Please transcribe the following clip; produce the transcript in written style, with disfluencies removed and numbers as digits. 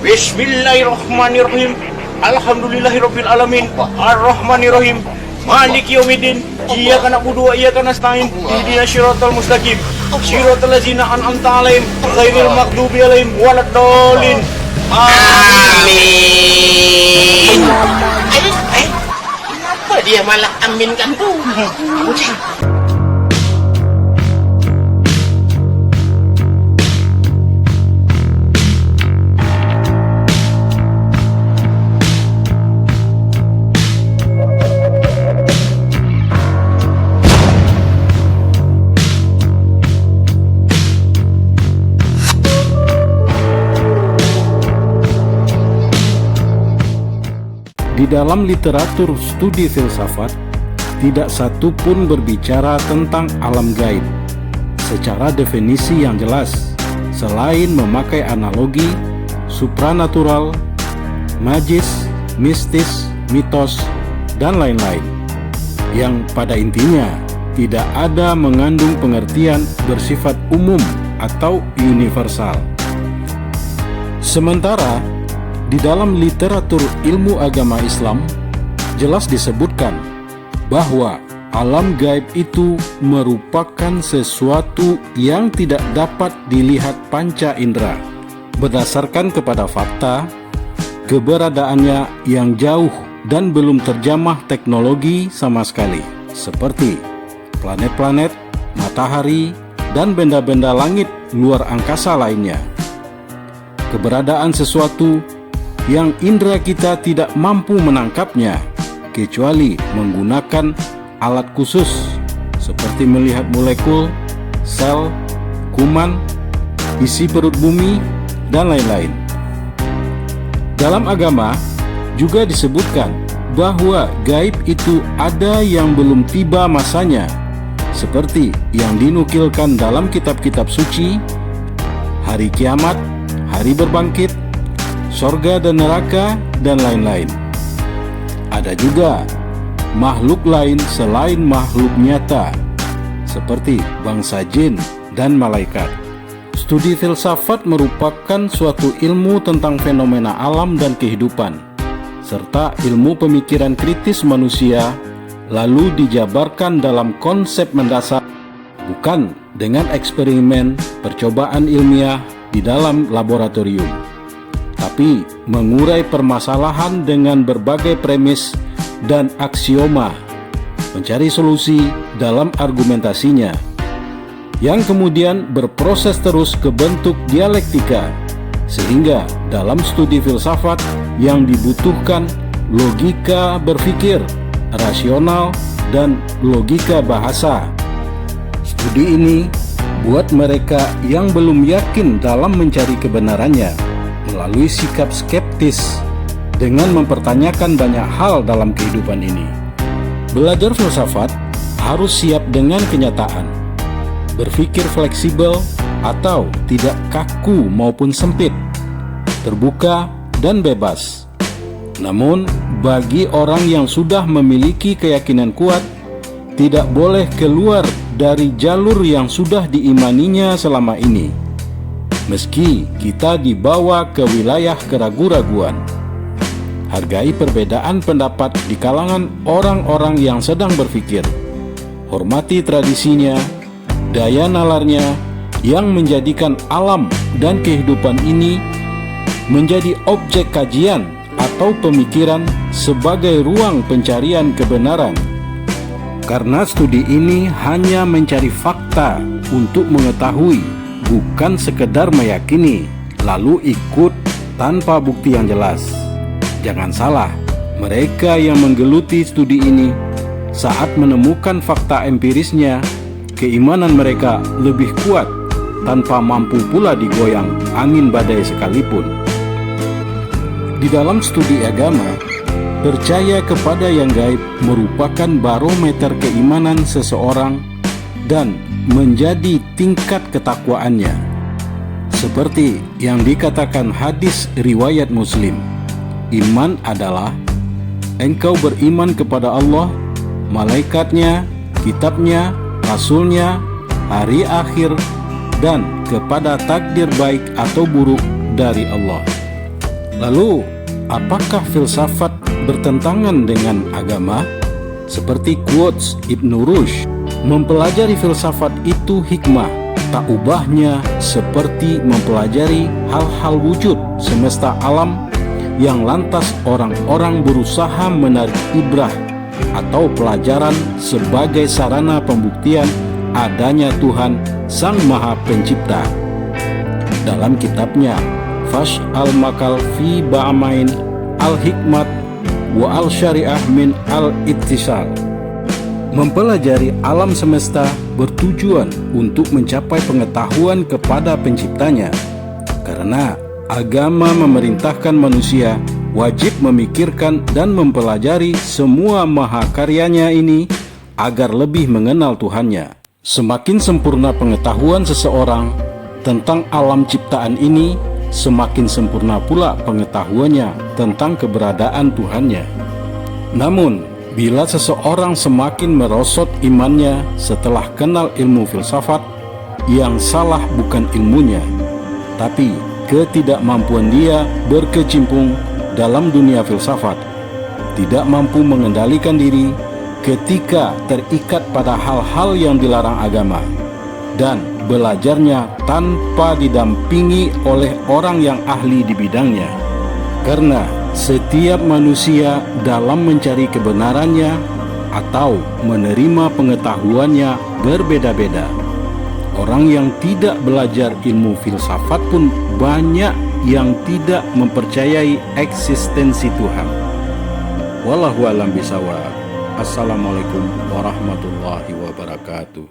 Bismillahirrahmanirrahim. Alhamdulillahirabbil alamin. Arrahmanirrahim. Maliki yaumiddin. Iyyaka na'budu wa iyyaka nasta'in. Ihdinas siratal mustaqim. Siratal ladzina an'amta 'alaihim ghairil maghdubi 'alaihim waladdallin. Amin. Kenapa dia malah aminkan tuh? Di dalam literatur studi filsafat, tidak satu pun berbicara tentang alam gaib secara definisi yang jelas, selain memakai analogi, supranatural, magis, mistis, mitos, dan lain-lain, yang pada intinya tidak ada mengandung pengertian bersifat umum atau universal. Sementara di dalam literatur ilmu agama Islam jelas disebutkan bahwa alam gaib itu merupakan sesuatu yang tidak dapat dilihat panca indera berdasarkan kepada fakta keberadaannya yang jauh dan belum terjamah teknologi sama sekali, seperti planet-planet, matahari, dan benda-benda langit luar angkasa lainnya. Keberadaan sesuatu yang indera kita tidak mampu menangkapnya kecuali menggunakan alat khusus seperti melihat molekul, sel, kuman, isi perut bumi, dan lain-lain. Dalam agama juga disebutkan bahwa gaib itu ada yang belum tiba masanya, seperti yang dinukilkan dalam kitab-kitab suci, hari kiamat, hari berbangkit, sorga dan neraka, dan lain-lain. Ada juga makhluk lain selain makhluk nyata, seperti bangsa jin dan malaikat. Studi filsafat merupakan suatu ilmu tentang fenomena alam dan kehidupan, serta ilmu pemikiran kritis manusia, lalu dijabarkan dalam konsep mendasar, bukan dengan eksperimen percobaan ilmiah di dalam laboratorium, tapi mengurai permasalahan dengan berbagai premis dan aksioma, mencari solusi dalam argumentasinya, yang kemudian berproses terus ke bentuk dialektika, sehingga dalam studi filsafat yang dibutuhkan logika berpikir, rasional, dan logika bahasa. Studi ini buat mereka yang belum yakin dalam mencari kebenarannya melalui sikap skeptis dengan mempertanyakan banyak hal dalam kehidupan ini. Belajar filsafat harus siap dengan kenyataan, berpikir fleksibel atau tidak kaku maupun sempit, terbuka dan bebas. Namun, bagi orang yang sudah memiliki keyakinan kuat, tidak boleh keluar dari jalur yang sudah diimaninya selama ini, meski kita dibawa ke wilayah keraguan-raguan. Hargai perbedaan pendapat di kalangan orang-orang yang sedang berpikir. Hormati tradisinya, daya nalarnya yang menjadikan alam dan kehidupan ini menjadi objek kajian atau pemikiran sebagai ruang pencarian kebenaran. Karena studi ini hanya mencari fakta untuk mengetahui, bukan sekedar meyakini, lalu ikut tanpa bukti yang jelas. Jangan salah, mereka yang menggeluti studi ini saat menemukan fakta empirisnya, keimanan mereka lebih kuat tanpa mampu pula digoyang angin badai sekalipun. Di dalam studi agama, percaya kepada yang gaib merupakan barometer keimanan seseorang dan menjadi tingkat ketakwaannya. Seperti yang dikatakan hadis riwayat Muslim, iman adalah engkau beriman kepada Allah, malaikatnya, kitabnya, rasulnya, hari akhir, dan kepada takdir baik atau buruk dari Allah. Lalu, apakah filsafat bertentangan dengan agama? Seperti quotes Ibnu Rushd, mempelajari filsafat itu hikmah, tak ubahnya seperti mempelajari hal-hal wujud semesta alam yang lantas orang-orang berusaha menarik ibrah atau pelajaran sebagai sarana pembuktian adanya Tuhan Sang Maha Pencipta. Dalam kitabnya Fash al-Makal fi Ba'amain al-Hikmat wa al-Syariah min al-Ittisal, mempelajari alam semesta bertujuan untuk mencapai pengetahuan kepada penciptanya. Karena agama memerintahkan manusia wajib memikirkan dan mempelajari semua mahakaryanya ini agar lebih mengenal Tuhannya. Semakin sempurna pengetahuan seseorang tentang alam ciptaan ini, semakin sempurna pula pengetahuannya tentang keberadaan Tuhannya. Namun, bila seseorang semakin merosot imannya setelah kenal ilmu filsafat, yang salah bukan ilmunya, tapi ketidakmampuan dia berkecimpung dalam dunia filsafat, tidak mampu mengendalikan diri ketika terikat pada hal-hal yang dilarang agama, dan belajarnya tanpa didampingi oleh orang yang ahli di bidangnya. Karena setiap manusia dalam mencari kebenarannya atau menerima pengetahuannya berbeda-beda. Orang yang tidak belajar ilmu filsafat pun banyak yang tidak mempercayai eksistensi Tuhan. Wallahu a'lam bishawab. Assalamualaikum warahmatullahi wabarakatuh.